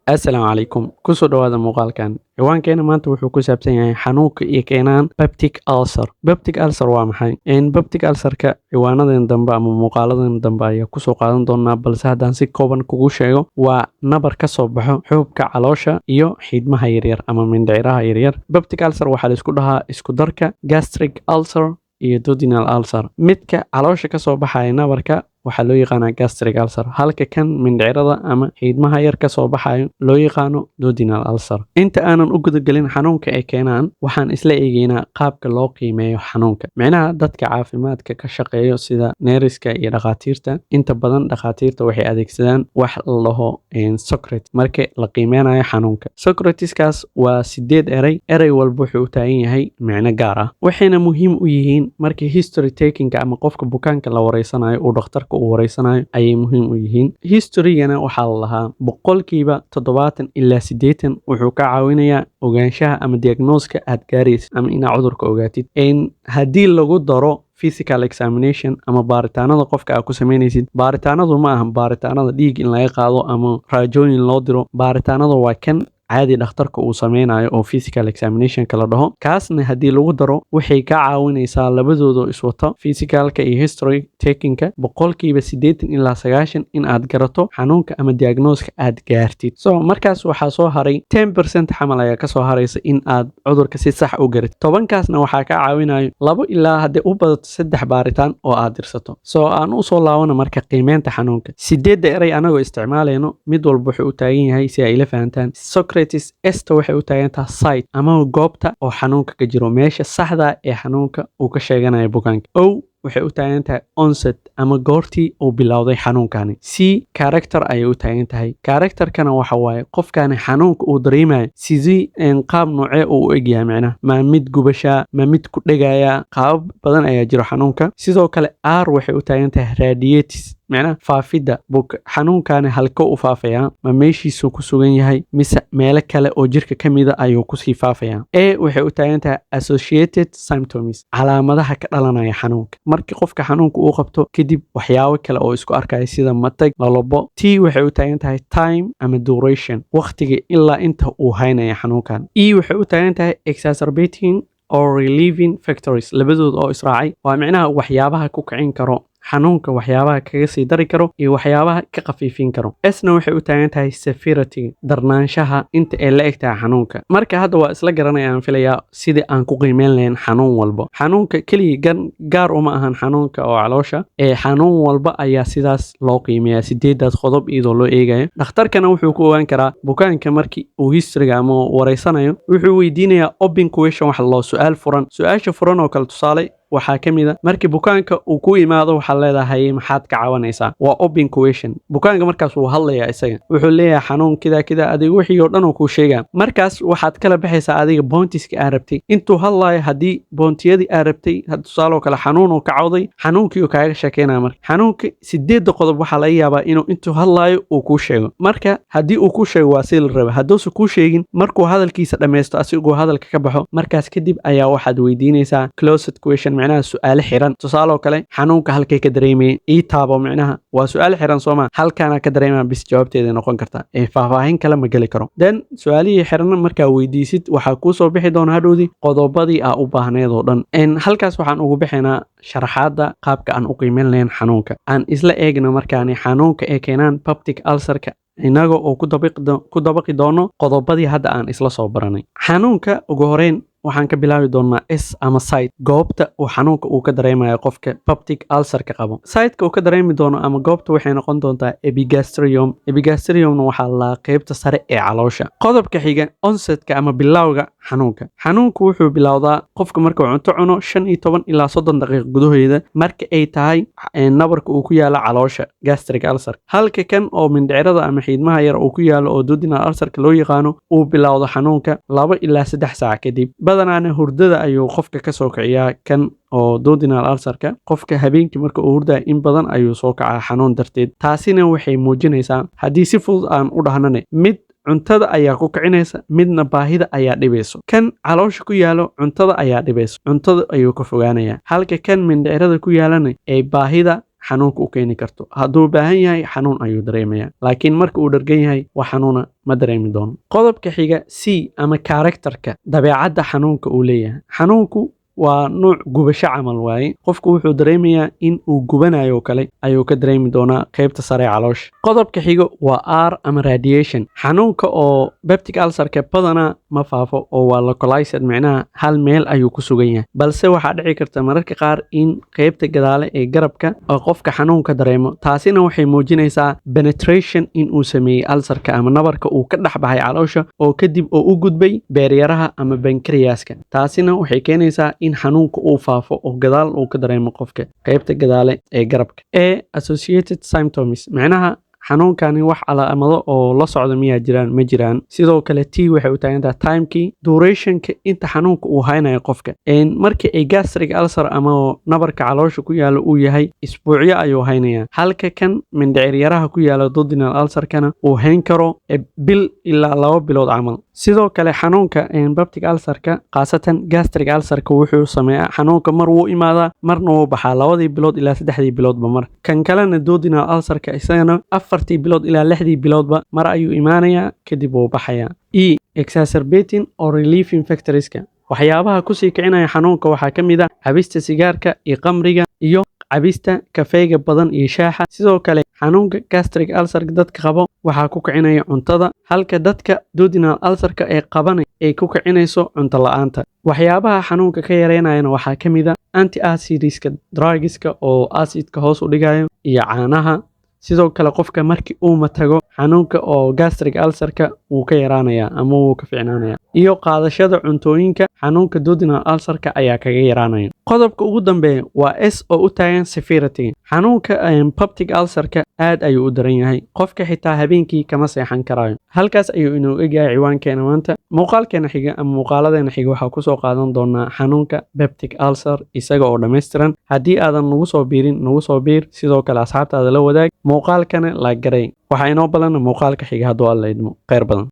Assalaamu calaykum kusoo dhawaada muuqaalkan ciwaankeena maanta wuxuu ku saabsan yahay xanuunka iyo keenaan peptic ulcer. Peptic ulcer waa maxay? Peptic ulcerka ciwaanadan dambe ama muuqaaladan dambe ayaa kusoo qaadan doonaa, balse haddaan si kooban kugu sheego waa nabar ka soo baxo xuubka caloosha iyo xiidmaha yaryar ama mindhiciraha yaryar. Peptic ulcer waxaa la isku dhahaa isku darka gastric ulcer iyo duodenal ulcer. Midka caloosha ka soo baxaya nabarka waxaa loo yaqaanaa gastric ulcer, halka kan mindhicirada ama xiidmaha yar ka soo baxayo loo yaqaano duodenal ulcer. Inta aanan u gudagelin xanuunka ay keenaan, waxaan isla eegaynaa qaabka loo qiimeeyo xanuunka. Micnaha dadka caafimaadka ka shaqeeyo sida neeriska iyo dhakhaatiirta, inta badan dhakhaatiirta waxay adeegsadaan wax la dhaho Socrates marka la qiimeynayo xanuunka. Socrateskaas waa 8 eray, eray walba wuxuu u taagan yahay micno gaar ah, waxayna muhiim u yihiin markii history takinga ama qofka bukaanka la wareysanayo uu dhakhtarka uu wareysanayo ayay muhiim u yihiin. Historygana waxaa la lahaa 70% ilaa 80% wuxuu ka caawinayaa ogaanshaha ama diagnoska aad gaaraysid ama inaad cudurka ogaatid. Haddii lagu daro physical examination ama baaritaanada qofka aad ku sameynaysid, baaritaanadu ma ahan baaritaanada dhiig in laga qaado ama raajooyin loo diro. Baaritaanada waa kan caadi dhakhtarka uu sameynayo oo physical examination kala dhaho. Kaasna haddii lagu daro waxay ka caawinaysaa labadooda iswata, physicalka iyo history takinga 80% ilaa 90% in aad garato xanuunka ama diagnoska aad gaartid. Markaas waxaa soo haray 10% xamal ayaa ka soo haraysa in aad cudurka si sax u garatid. 10kaasna waxaa ka caawinayo 2 ilaa haddii u badato 3 baaritaan oo aad dirsato. aan u soo laabana marka qiimeynta xanuunka. 8 eray anagoo isticmaalayno, mid walba wuxuu u taagan yahay si ay ila fahantaan. Esta waxay u taagan tahay site ama goobta oo xanuunka ka jiro, meesha saxda ee xanuunka uu ka sheeganayo bukaanka. waxay u taagan tahay onset ama goortii uu bilowday xanuunkani. Character ayay u taagan tahay. Characterkana waxa waaye qofkani xanuunka uu dareemayo sidii qaab noocee uu u egyahay, macnaha ma mid gubasha, ma mid ku dhegaya, qaab badan ayaa jiro xanuunka. Sidoo kale R waxay u taagan tahay radiatis, macnaha faafida xanuunkani halka u faafaya, ma meeshiisu ku sugan yahay mise meelo kale oo jirka ka mid ah ayuu kusii faafaya. waxay u taagan tahay associated symptoms, calaamadaha ka dhalanaya xanuunka markii qofka xanuunka uu qabto kadib waxyaabo kale oo isku arkaya sida matag, lalabo. waxay u taagan tahay time ama duration, waqtiga ilaa inta uu haynaya xanuunkan. waxay u taagan tahay exacerbating or relieving factors, labadood oo israacay waa micnaha waxyaabaha ku kicin karo xanuunka, waxyaabaha kaga sii dari karo iyo waxyaabaha ka khafiifin karo. Sna waxay u taagan tahay severity, darnaanshaha inta ay la eg tahay xanuunka. Marka hadda waa isla garanayaan filayaa sidii aan ku qiimeyn lahayn xanuun walba. Xanuunka kaliya gaar uma ahan xanuunka oo caloosha, xanuun walba ayaa sidaas loo qiimeeyaa 8daas qodob iyadoo loo eegayo. Dhakhtarkana wuxuu ku ogaan karaa bukaanka markii uu historyga ama wareysanayo, wuxuu weydiinayaa open question, wax loo su'aal furan. Su'aasha furan oo kale tusaale waxaa ka mid ah markii bukaanka uu ku yimaado waxaad leedahay maxaad ka caawinaysaa, waa open question. Bukaanka markaas wuu hadlayaa, isaga wuxuu leeyahay xanuun kida adiga wixii oo dhan uu kuu sheegaa. Markaas waxaad kala baxaysaa adiga boontiska aad rabtay. Intuu hadlayo haddii boontiyadii aad rabtay, tusaaloo kale xanuun uu ka cawday, xanuunkii uu kaaga sheekeynaya. Marka xanuunka 8 qodob waxaa laga yaabaa inuu intuu hadlayo uu kuu sheego. Marka haddii uu kuu sheego waa si la raba, hadduusan kuu sheegin markuu hadalkiisa dhammaysto asigoo hadalka ka baxo, markaas kadib ayaa waxaad weydiinaysaa closed question, macnaha su'aalo xiran. Tusaaloo kale xanuunka halkay ka dareemay ii taabo, macnaha waa su'aal xiran sooma, halkaana ka dareemaa bis jawaabteeda noqon karta, faahfaahin kale ma geli karo. su'aalihii xiran markaa weydiisid waxaa kuu soo bixi doona hadhowdii qodobadii aa u baahneed oo dhan. halkaas waxaan ugu bixinaa sharaxaada qaabka aan u qiimeyn lahayn xanuunka. aan isla eegno markaani xanuunka ee keenaan peptic ulcerka inaga oo ku dabaqi doono qodobadii hadda aan isla soo baranay. Xanuunka ugu horeyn waxaan ka bilaabi doonaa ama site, goobta uu xanuunka uu ka dareemayo qofka peptic ulcerka qabo. Siteka uu ka dareemi doono ama goobta waxay noqon doontaa epigastrium. Epigastriumna waxaa la qaybta sare ee caloosha. Qodobka xiga onsetka ama bilowga xanuunka. Xanuunku wuxuu bilowdaa qofka marka uu cunto cuno 15 ilaa 30 daqiiqo gudaheeda marka ay tahay nabarka uu ku yaalo caloosha, gastric ulcer. Halka kan oo mindhicirada ama xiidmaha yar uu ku yaalo oo duodenal ulcerka loo yaqaano uu bilowdo xanuunka 2 ilaa 3 saac kadib. badanaana hurdada ayuu qofka ka soo kiciyaa kan oo duodenal ulcerka. qofka habeenkii marka uu hurdaa in badan ayuu soo kacaa xanuun darteed. taasina waxay muujinaysaa haddii si fudud aan u dhahnane mid cuntada ayaa ku kicinaysa, midna baahida ayaa dhibayso. kan caloosha ku yaalo cuntada ayaa dhibayso, cuntada ayuu ka fogaanayaa. halka kan mindhicirada ku yaalana ay baahida xanuunka u keeni karto. hadduu baahan yahay xanuun ayuu dareemayaa, laakiin marka uu dhargan yahay wax xanuuna ma dareemi doono. Qodobka xiga C ama characterka dabeecadda xanuunka uu leeyahay. Xanuunku waa nuuc gubasho camal waaye. Qofku wuxuu dareemayaa in uu gubanayo kale ayuu ka dareemi doonaa qaybta sare ee caloosha. Qodobka xiga waa R ama radiation. Xanuunka oo peptic ulcerka badanaa ma faafo oo waa localized, micnaha hal meel ayuu ku sugan yahay, balse waxaa dhici karta mararka qaar in qaybta gadaale ee garabka oo qofka xanuunka dareemo. Taasina waxay muujinaysaa penetration in uu sameeyey ulcerka ama nabarka uu ka dhex baxay caloosha oo kadib oo u gudbay beeryaraha ama pancreaska. Taasina waxay keenaysaa in xanuunka uu faafo oo gadaal uu ka dareemo qofka qaybta gadaale ee garabka. Associated symptoms, micnaha xanuunkani wax calaamado oo la socda miyaa jiraan? Ma jiraan. Sidoo kale T waxay u taagan tahay timekii, durationka inta xanuunka uu haynayo qofka. Markii ay gastric ulcer ama nabarka caloosha ku yaalo uu yahay isbuucyo ayuu haynayaa, halka kan mindhicir-yaraha ku yaala duodenal ulcerkana uu hayn karo bil ilaa 2 bilood camal. Sidoo kale xanuunka peptic ulcerka khaasatan gastric ulcerka wuxuu sameeyaa xanuunka mar wuu imaadaa marna wuu baxaa 2 bilood ilaa 3 biloodba mar. Kan kalena duodenal ulcerka isagana 4 bilood ilaa 6 biloodba mar ayuu imaanayaa kadib wuu baxayaa. Exacerbating or relieving factorska. Waxyaabaha ku sii kicinaya xanuunka waxaa ka mid ah cabista sigaarka iyo khamriga iyo cabista kafeega badan iyo shaaha. Sidoo kale xanuunka gastric ulcerka dadka qabo waxaa ku kicinaya cuntada, halka dadka duodenal ulcerka ee qaban ay ku kicinayso cunto la'aanta. Waxyaabaha xanuunka ka yareynayana waxaa ka mid ah anti-acidska drugska oo acidka hoos u dhigayo iyo caanaha. Sidoo kale qofka markii uu matago xanuunka oo gastric ulcerka wuu ka yaraanayaa ama wuu ka fiicnaanayaa, iyo qaadashada cuntooyinka xanuunka duodenal ulcerka ayaa kaga yaraanaya. Qodobka ugu dambeeya waa S oo u taagan severity. Xanuunka peptic ulcerka aad ayuu u daran yahay, qofka xitaa habeenkii kama seexan karayo. Halkaas ayuu inoo egahay ciwaankeena maanta. Muuqaalkeena xiga ama muuqaaladeena xiga waxaa ku soo qaadan doonaa xanuunka peptic ulcer isaga oo dhammaystiran. Haddii aadan nagu soo biirin, nagu soo biir, sidoo kale asxaabtaada la wadaag, muuqaalkana la garay. Waxaa inoo balan muuqaalka xiga hadduu Alla idmo. Khayr badan.